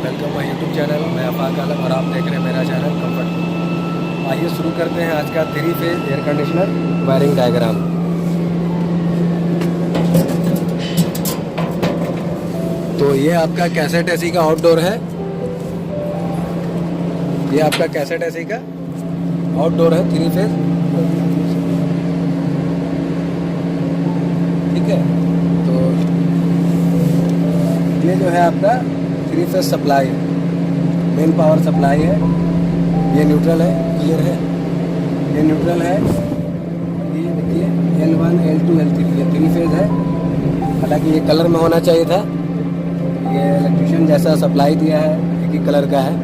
Welcome my YouTube channel. मैं आफाक आलम और आप देख रहे हैं मेरा चैनल कंफर्ट। आइए शुरू करते हैं आज का 3 phase air conditioner wiring diagram. तो ये आपका कैसेट एसी का आउटडोर है। ये आपका कैसेट एसी का आउटडोर है 3 फेज। ठीक है, तो ये जो है आपका 3 फेज सप्लाई है, मेन पावर सप्लाई है। ये न्यूट्रल है, क्लियर है, ये न्यूट्रल है। ये देखिए L1 L2 L3 ये 3 फेज है। हालांकि ये कलर में होना चाहिए था। ये इलेक्ट्रिशियन जैसा सप्लाई दिया है एक ही कलर का है,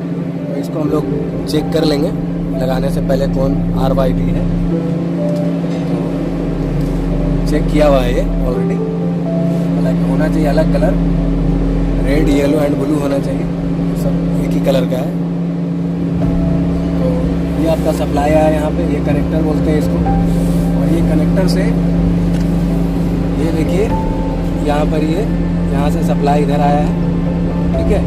तो इसको हम लोग चेक कर लेंगे लगाने से पहले कौन RYB है। तो चेक किया हुआ है ये ऑलरेडी। हालांकि होना चाहिए अलग colour, red yellow and blue होना चाहिए, सब एक ही कलर का है। तो ये आपका सप्लाई है यहाँ पे, ये कनेक्टर बोलते हैं इसको। और ये कनेक्टर से ये देखिए यहाँ पर ये यहाँ से सप्लाई इधर आया है। ठीक है,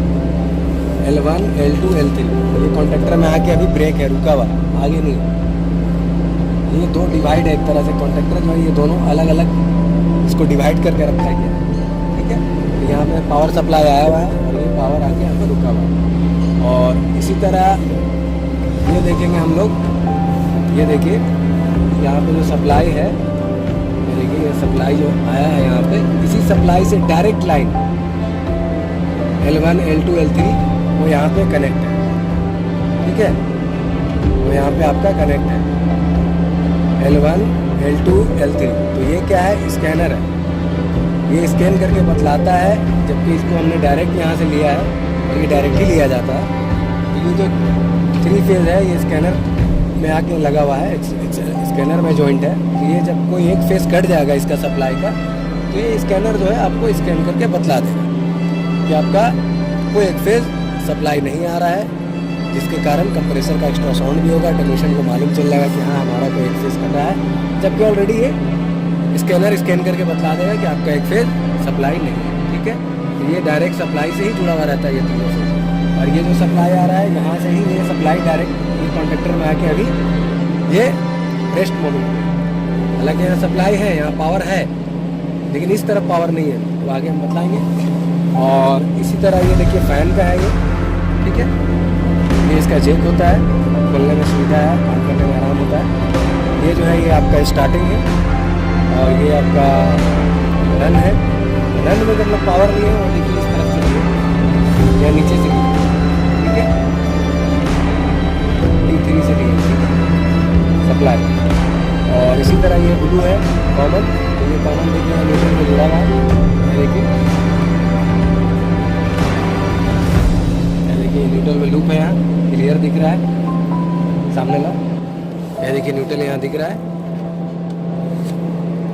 L1 L2 L3 ये कॉन्टेक्टर में आके अभी ब्रेक है, रुका हुआ, आगे नहीं। ये दो डिवाइड है एक तरह से, कॉन्टेक्टर जो है ये दोनों अलग अलग इसको डिवाइड करके रखा गया है। ठीक है, यहाँ पे पावर सप्लाई आया हुआ है और ये पावर आके यहाँ पर रुका हुआ है। और इसी तरह ये देखेंगे हम लोग, ये देखिए यहाँ पे जो सप्लाई है, ये देखिए ये सप्लाई जो आया है यहाँ पे, इसी सप्लाई से direct line L1 L2 L3 वो यहाँ पे कनेक्ट है। ठीक है, वो यहाँ पे आपका कनेक्ट है L1 L2 L3। तो ये क्या है, स्कैनर है। ये स्कैन करके बतलाता है, जबकि इसको हमने डायरेक्ट यहाँ से लिया है और ये डायरेक्ट ही लिया जाता है। तो ये जो 3 फेज है ये स्कैनर में आके लगा हुआ है, स्कैनर में जॉइंट है। तो ये जब कोई एक फेज कट जाएगा इसका सप्लाई का, तो ये स्कैनर जो है आपको स्कैन करके बतला देगा कि आपका कोई एक फेज सप्लाई नहीं आ रहा है, जिसके कारण कंप्रेसर का एक्स्ट्रा साउंड भी होगा। टेक्नीशियन को मालूम चल जाएगा कि हाँ हमारा कोई एक फेज कट रहा है, जबकि ऑलरेडी ये स्कैनर स्कैन करके बतला देगा कि आपका एक फेज सप्लाई नहीं है। ठीक है, तो ये डायरेक्ट सप्लाई से ही जुड़ा हुआ रहता है ये तीनों फेज। और ये जो सप्लाई आ रहा है यहाँ से ही ये सप्लाई डायरेक्ट ये कॉन्टेक्टर में आके अभी ये रेस्ट मोमेंट में, हालांकि यहाँ सप्लाई है, यहाँ पावर है, लेकिन इस तरफ पावर नहीं है, तो आगे हम बताएंगे। और इसी तरह ये देखिए फैन का है ये। ठीक है, ये इसका जेक होता है, खोलने में सुविधा है, काम करने में आराम होता है। ये जो है ये आपका स्टार्टिंग है और ये आपका रन है। रन में मतलब पावर नहीं है, और देखिए इस तरफ से लिए या नीचे से लिए। ठीक है, D3 से लिए सप्लाई। और इसी तरह ये ब्लू है कॉमन, तो ये कॉमन देखिए न्यूट्रल में जुड़ा हुआ है। देखिए न्यूट्रल में लूप है, यहाँ क्लियर दिख रहा है सामने ला। ये देखिए न्यूट्रल यहाँ दिख रहा है,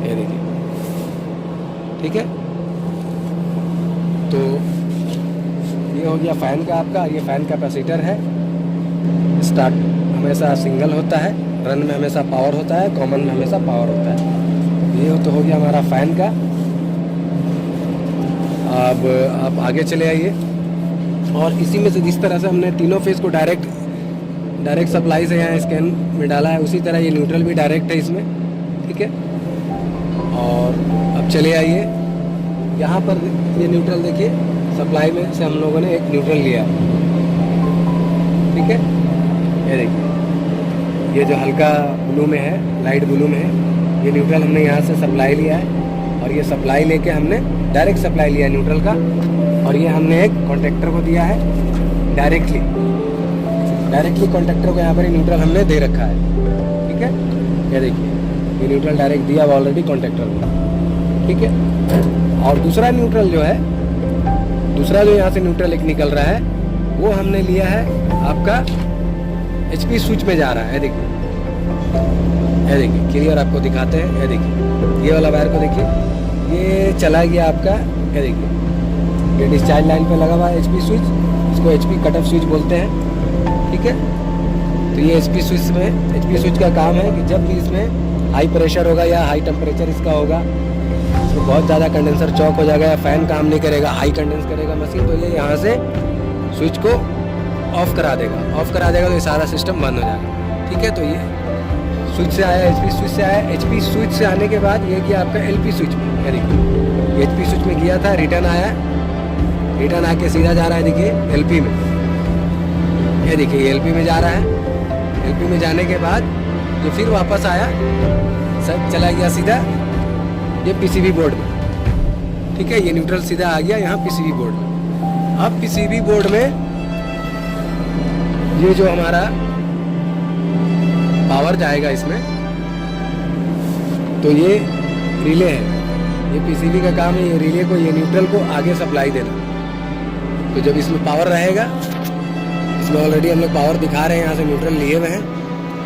ये देखिए। ठीक है, तो ये हो गया फैन का आपका। ये फैन कैपेसिटर है। स्टार्ट हमेशा सिंगल होता है, रन में हमेशा पावर होता है, कॉमन में हमेशा पावर होता है। ये तो हो गया हमारा फैन का। अब आप आगे चले आइए। और इसी में से जिस तरह से हमने तीनों फेज को डायरेक्ट सप्लाई से यहाँ स्कैन में डाला है, उसी तरह ये न्यूट्रल भी डायरेक्ट है इसमें। ठीक है, और अब चले आइए यहाँ पर। ये न्यूट्रल देखिए, सप्लाई में से हम लोगों ने एक न्यूट्रल लिया। ठीक है, ये देखिए ये जो हल्का ब्लू में है, लाइट ब्लू में है, ये न्यूट्रल हमने यहाँ से सप्लाई लिया है। और ये सप्लाई लेके हमने डायरेक्ट सप्लाई लिया है न्यूट्रल का। और ये हमने एक कॉन्टेक्टर को दिया है डायरेक्टली कॉन्टेक्टर को यहाँ पर न्यूट्रल हमने दे रखा है। ठीक है, ये देखिए ये न्यूट्रल डायरेक्ट दिया हुआ ऑलरेडी कॉन्टेक्टर में। ठीक है, और दूसरा न्यूट्रल जो है, दूसरा जो यहाँ से न्यूट्रल एक निकल रहा है, वो हमने लिया है आपका HP स्विच में जा रहा है। ये देखिए क्लियर आपको दिखाते हैं। ये देखिए ये वाला वायर को देखिए, ये चला गया आपका। ये देखिए ये डिस्चार्ज लाइन पे लगा हुआ है HP स्विच, इसको HP कट ऑफ स्विच बोलते हैं। ठीक है, तो ये HP स्विच का काम है कि जब भी इसमें हाई प्रेशर होगा या हाई टेम्परेचर इसका होगा, तो बहुत ज़्यादा कंडेंसर चौक हो जाएगा या फ़ैन काम नहीं करेगा, हाई कंडेंस करेगा मशीन, तो ये यहाँ से स्विच को ऑफ करा देगा। ऑफ करा देगा तो ये सारा सिस्टम बंद हो जाएगा। ठीक है, तो ये स्विच से आया, HP स्विच से आया। HP स्विच से आने के बाद ये किया आपका LP स्विच में, ये देखिए HP स्विच में गया था, रिटर्न आया, रिटर्न आके सीधा जा रहा है देखिए LP में। ये देखिए LP में जा रहा है। LP में जाने के बाद ये फिर वापस आया, सब चला गया सीधा ये PCB बोर्ड में। ठीक है, ये न्यूट्रल सीधा आ गया यहाँ PCB बोर्ड में। अब PCB बोर्ड में ये जो हमारा पावर जाएगा इसमें, तो ये रिले है, ये PCB का काम है, ये रिले को, ये न्यूट्रल को आगे सप्लाई देना। तो जब इसमें पावर रहेगा, इसमें ऑलरेडी हम लोग पावर दिखा रहे हैं, यहाँ से न्यूट्रल लिए हुए हैं।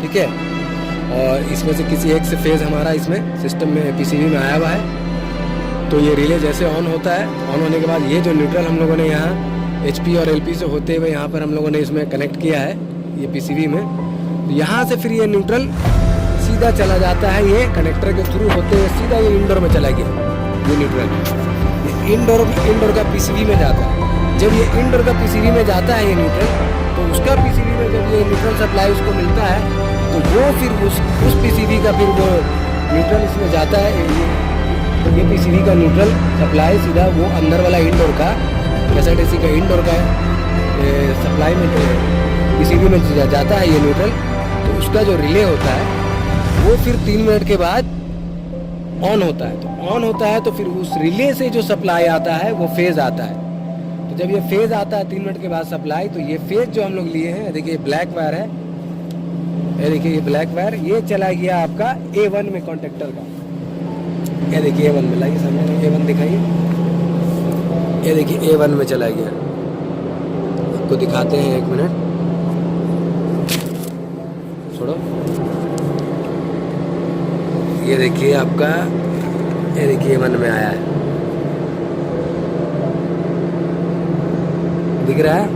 ठीक है, और इसमें से किसी एक से फेज़ हमारा इसमें सिस्टम में PCB में आया हुआ है। तो ये रिले जैसे ऑन होता है, ऑन होने के बाद ये जो न्यूट्रल हम लोगों ने यहाँ HP और LP से होते हुए यहाँ पर हम लोगों ने इसमें कनेक्ट किया है ये PCB में। तो यहाँ से फिर ये न्यूट्रल सीधा चला जाता है, ये कनेक्टर के थ्रू होते हुए सीधा ये इंडोर में चला गया। ये न्यूट्रल ये इंडोर का PCB में जाता है। जब ये इंडोर का PCB में जाता है ये न्यूट्रल, तो उसका PCB में जब ये न्यूट्रल सप्लाई उसको मिलता है, तो वो फिर उस PCB का फिर वो न्यूट्रल इसमें जाता है। ये PCB का न्यूट्रल सप्लाई सीधा वो अंदर वाला इंडोर का कैसेट का इंडोर का सप्लाई में PCB में जाता है ये न्यूट्रल। तो उसका जो रिले होता है वो फिर 3 मिनट के बाद ऑन होता है। तो ऑन होता है तो फिर उस रिले से जो सप्लाई आता है वो फेज़ आता है। तो जब ये फेज़ आता है 3 मिनट के बाद सप्लाई, तो ये फेज़ जो हम लोग लिए हैं, देखिए ब्लैक वायर है, ये देखिए ये ब्लैक वायर, ये चला गया आपका A1 में कॉन्टेक्टर का। ये देखिए A1 में, लाइए सामने A1 दिखाइए, ये देखिए A1 में चला गया। आपको दिखाते हैं, 1 मिनट छोड़ो। ये देखिए आपका, ये देखिए A1 में आया है, दिख रहा है।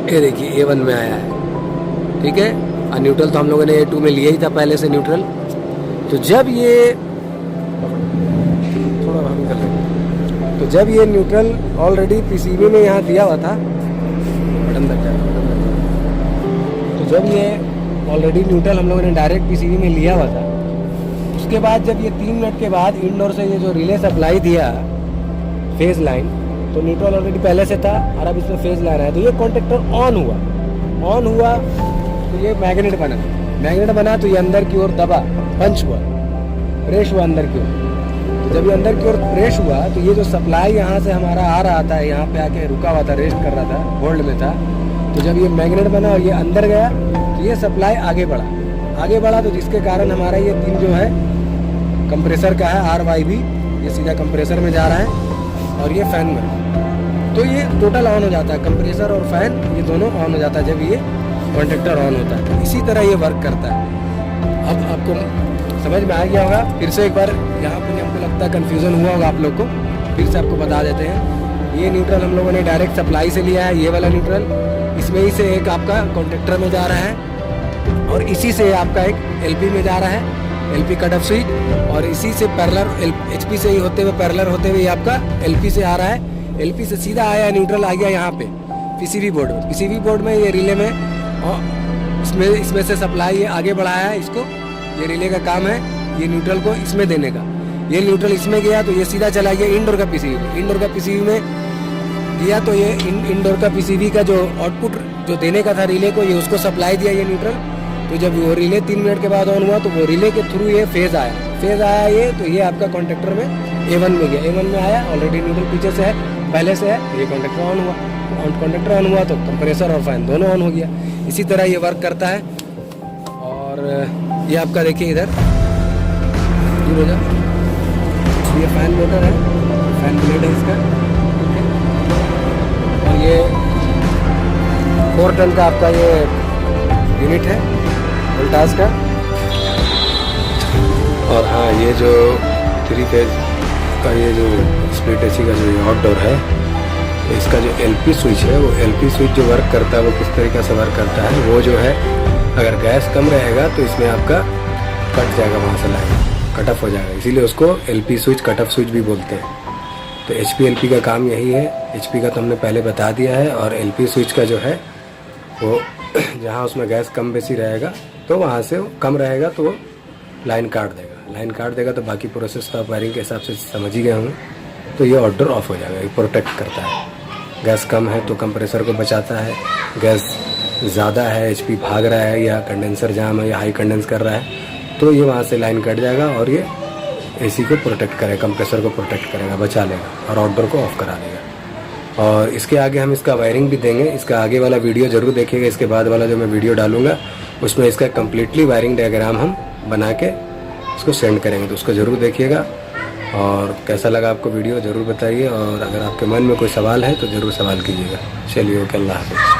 ये देखिए A1 में आया है। ठीक है, और न्यूट्रल तो हम लोगों ने A2 में लिया ही था पहले से न्यूट्रल। तो जब ये थोड़ा हम कर लेंगे, तो जब ये न्यूट्रल ऑलरेडी PCB में यहाँ दिया हुआ था, बटन दब जाएगा, तो जब ये ऑलरेडी न्यूट्रल हम लोगों ने डायरेक्ट PCB में लिया हुआ था, उसके बाद जब ये 3 मिनट के बाद इंडोर से ये जो रिले सप्लाई दिया फेज़ लाइन, तो न्यूट्रल ऑलरेडी पहले से था और अब इसमें फेज़ लाइन है, तो ये कॉन्टेक्टर ऑन हुआ तो ये मैग्नेट बना, तो ये अंदर की ओर दबा, पंच हुआ, प्रेस हुआ अंदर की ओर। तो जब ये अंदर की ओर प्रेस हुआ, तो ये जो सप्लाई यहाँ से हमारा आ रहा था, यहाँ पे आके रुका हुआ था, रेस्ट कर रहा था, होल्ड में था। तो जब ये मैग्नेट बना और ये अंदर गया, तो ये सप्लाई आगे बढ़ा, तो जिसके कारण हमारा ये 3 जो है कंप्रेसर का है RYB, ये सीधा कंप्रेसर में जा रहा है और ये फैन में। तो ये टोटल ऑन हो जाता है, कंप्रेसर और फैन ये दोनों ऑन हो जाता है जब ये कॉन्टेक्टर ऑन होता है। इसी तरह ये वर्क करता है। अब आपको समझ में आ गया होगा। फिर से एक बार यहाँ पे हमको लगता है कन्फ्यूज़न हुआ होगा आप लोग को, फिर से आपको बता देते हैं। ये न्यूट्रल हम लोगों ने डायरेक्ट सप्लाई से लिया है, ये वाला न्यूट्रल, इसमें ही से एक आपका कॉन्टेक्टर में जा रहा है और इसी से आपका एक LP में जा रहा है, LP कट ऑफ स्विच, और इसी से पैरेलल HP से ही होते हुए पैरेलल होते हुए आपका LP से आ रहा है। LP से सीधा आया, न्यूट्रल आ गया यहाँ पे PCB बोर्ड में। PCB बोर्ड में ये रिले में इसमें से सप्लाई ये आगे बढ़ाया है इसको, ये रिले का काम है ये न्यूट्रल को इसमें देने का। ये न्यूट्रल इसमें गया तो ये सीधा चला गया इंडोर का PCB में। इंडोर का PCB में दिया तो ये इंडोर का PCB का जो आउटपुट जो देने का था रिले को, ये उसको सप्लाई दिया ये न्यूट्रल। तो जब वो रिले 3 मिनट के बाद ऑन हुआ, तो वो रिले के थ्रू ये फेज़ आया ये, तो ये आपका कॉन्टेक्टर में A1 में गया, A1 में आया, ऑलरेडी न्यूट्रल पीछे से है, पहले से है, ये कॉन्टेक्टर ऑन हुआ। कॉन्टेक्टर ऑन हुआ तो कंप्रेसर और फैन दोनों ऑन हो गया। इसी तरह ये वर्क करता है। और ये आपका देखिए इधर दूर हो जा, ये फैन मोटर है, फैन ब्लेड है इसका, और ये 4 टन का आपका ये यूनिट है वोल्टाज का। और हाँ, ये जो 3 फेज का ये जो स्प्लिट AC का जो आउटडोर है, इसका जो LP स्विच है, वो LP स्विच जो वर्क करता है वो किस तरीके से वर्क करता है, वो जो है अगर गैस कम रहेगा तो इसमें आपका कट जाएगा वहाँ से लाइन। कट ऑफ हो जाएगा, इसीलिए उसको LP switch cut off switch भी बोलते हैं। तो एचपी का काम यही है। एचपी का तो हमने पहले बता दिया है, और एलपी स्विच का जो है वो जहाँ उसमें गैस कम बेसी रहेगा तो वहाँ से कम रहेगा तो वो लाइन काट देगा। लाइन काट देगा तो बाकी प्रोसेस तो आप वायरिंग के हिसाब से समझ ही गए होंगे। तो ये आउटडोर ऑफ हो जाएगा, ये प्रोटेक्ट करता है। गैस कम है तो कंप्रेसर को बचाता है, गैस ज़्यादा है, एचपी भाग रहा है या कंडेंसर जाम है या हाई कंडेंस कर रहा है तो ये वहाँ से लाइन कट जाएगा और ये एसी को प्रोटेक्ट करेगा, कंप्रेसर को प्रोटेक्ट करेगा, बचा लेगा और आउटडोर को ऑफ करा देगा। और इसके आगे हम इसका वायरिंग भी देंगे। इसका आगे वाला वीडियो ज़रूर देखिएगा। इसके बाद वाला जो मैं वीडियो डालूंगा उसमें इसका कम्प्लीटली वायरिंग डायग्राम हम बना के उसको सेंड करेंगे, तो उसको ज़रूर देखिएगा। और कैसा लगा आपको वीडियो ज़रूर बताइए, और अगर आपके मन में कोई सवाल है तो ज़रूर सवाल कीजिएगा। चलिए, ओके, अल्लाह हाफ़िज़।